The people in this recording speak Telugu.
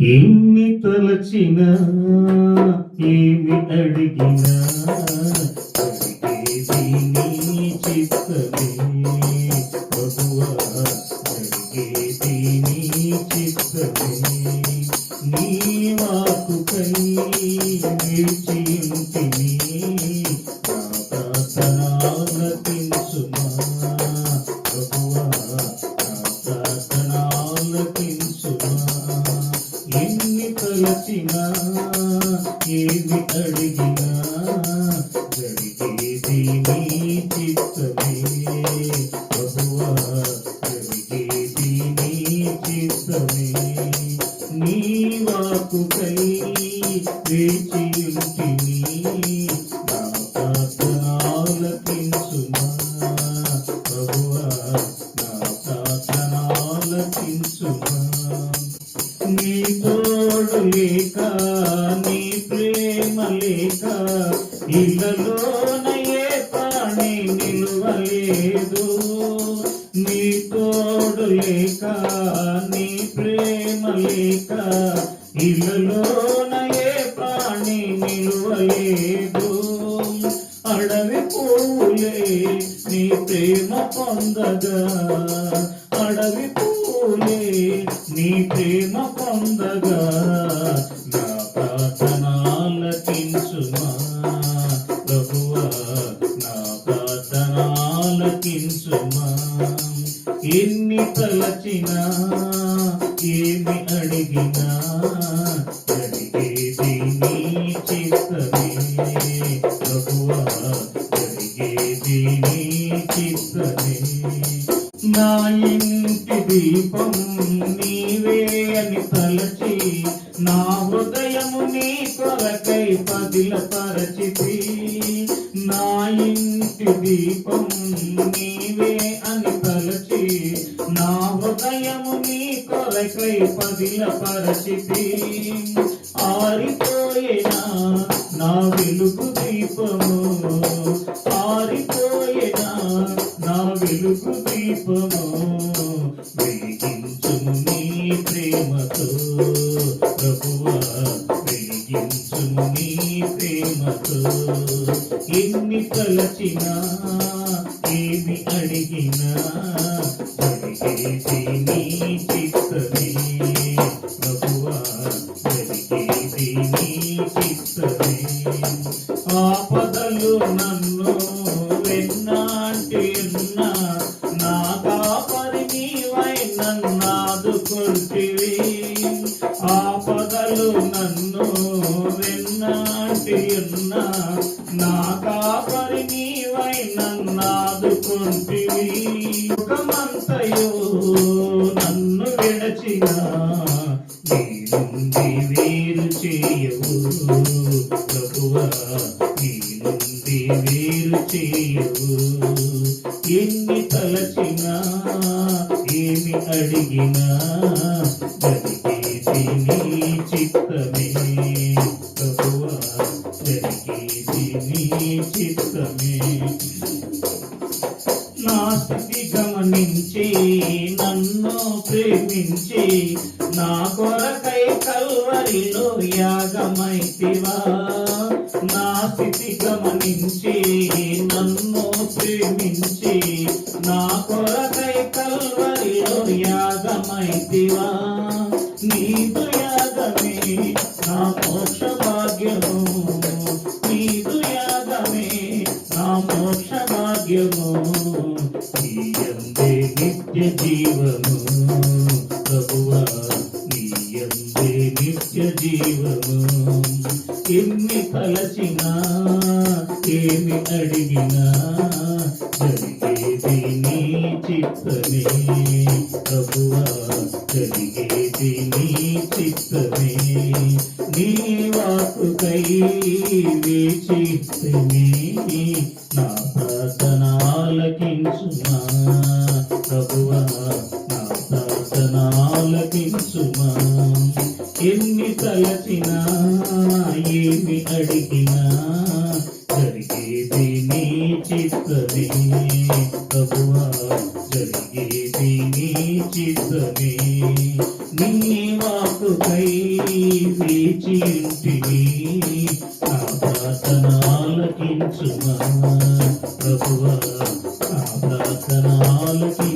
ఎన్ని తలచినా ఏమి అడిగినా జరిగేది నీ చిత్తమే ప్రభువా, జరిగేది నీ చిత్తమే. నీ వాక్కుకై వేచియుంటిని, నా ప్రార్థన ఆలకించుమా ప్రభువా, నా ప్రార్థన ఆలకించుమా. ఎన్ని తలచినా ఏమి అడిగినా జరిగేది నీ చిత్తమే ప్రభువా, జరిగేది నీ చిత్తమే. నీ వాక్కుకై వేచియుంటిని, నా ప్రార్థన ఆలకించుమా ప్రభువా, నా ప్రార్థన ఆలకించుమా. నీ తోడు లేక, నీ ప్రేమ లేక ఇళ్ళలోన ఏ ప్రాణి నిలువలేదు. నీ తోడు లేక, నీ ప్రేమ లేక ఇళ్ళలోన ఏ ప్రాణి నిలువలేదు. అడవి పూలే నీ ప్రేమ పొందగా, అడవి పూలే నీ ప్రేమ పొందగా, నా ప్రార్థన ఆలకించుమా ప్రభువా, నా ప్రార్థన ఆలకించుమా. ఎన్ని తలచినా ఏమి అడిగినా జరిగేది నీ చిత్తమే ప్రభువా, జరిగేది నీ చిత్తమే. నా ఇంటి దీపం నీవే అని తలచి, నా హృదయము నీ కొరకై పదిలపరచితి. నా ఇంటి దీపం నీవే అని తలచి, నా హృదయము నీ కొరకై పదిలపరచితి. ఆరిపోయినా నా వెలుగు దీపము, ఆరిపోయినా నా వెలుగు దీపము, వెలిగించుము నీ ప్రేమతో ప్రభువా, వెలిగించుము నీ ప్రేమతో. ఎన్ని తలచినా ఏమి అడిగినా జరిగేది నీ చిత్తమే ప్రభువా, జరిగేది నీ చిత్తమే. ఆపదలు నన్ను వెన్నాంటి ఉన్నా, నా కాపరి నీవై నన్నాదుకొంటివి. ఆపదలు నన్ను వెన్నాంటి ఉన్నా, నా కాపరి నీవై నన్నాదుకొంటివి. యుగమంతయు నన్ను విడచినా, నీ నుండి వేరు చేయవు ప్రభువా, నీ నుండి వేరు చేయవు. ఎన్ని తలచినా ఏమి అడిగినా జరిగేది నీ చిత్తమే ప్రభువా, జరిగేది నీ చిత్తమే. నా స్థితి గమనించి నన్ను ప్రేమించి, నా కొరకై కల్వరిలో యాగమైతివా. నా స్థితి గమనించి నన్ను ప్రేమించి, నా కొరకై కల్వరిలో యాగమైతివా. నీదు యాగమే నా మోక్ష భాగ్యము, నీదు యాగమే నా మోక్ష భాగ్యము. నీయందే నిత్య జీవము ప్రభువా, నీయందే నిత్య జీవము. ఎన్ని తలచినా ఏమి అడిగినా జరిగేది నీ చిత్తమే ప్రభువా, జరిగేది నీ చిత్తమే. నీ వాక్కుకై వేచితిని, నా ప్రార్థన ఆలకించుమా ప్రభువా, నా ప్రార్థన ఆలకించుమా. ఎన్ని తలచినా ఏమి అడిగినా జరిగేది నీ చిత్తమే ప్రభువా, జరిగేది నీ చిత్తమే. నీ వాక్కుకై వేచింటిని నా ప్రార్థన ఆలకించుమా ప్రభువా నా ప్రార్థన ఆలకించుమా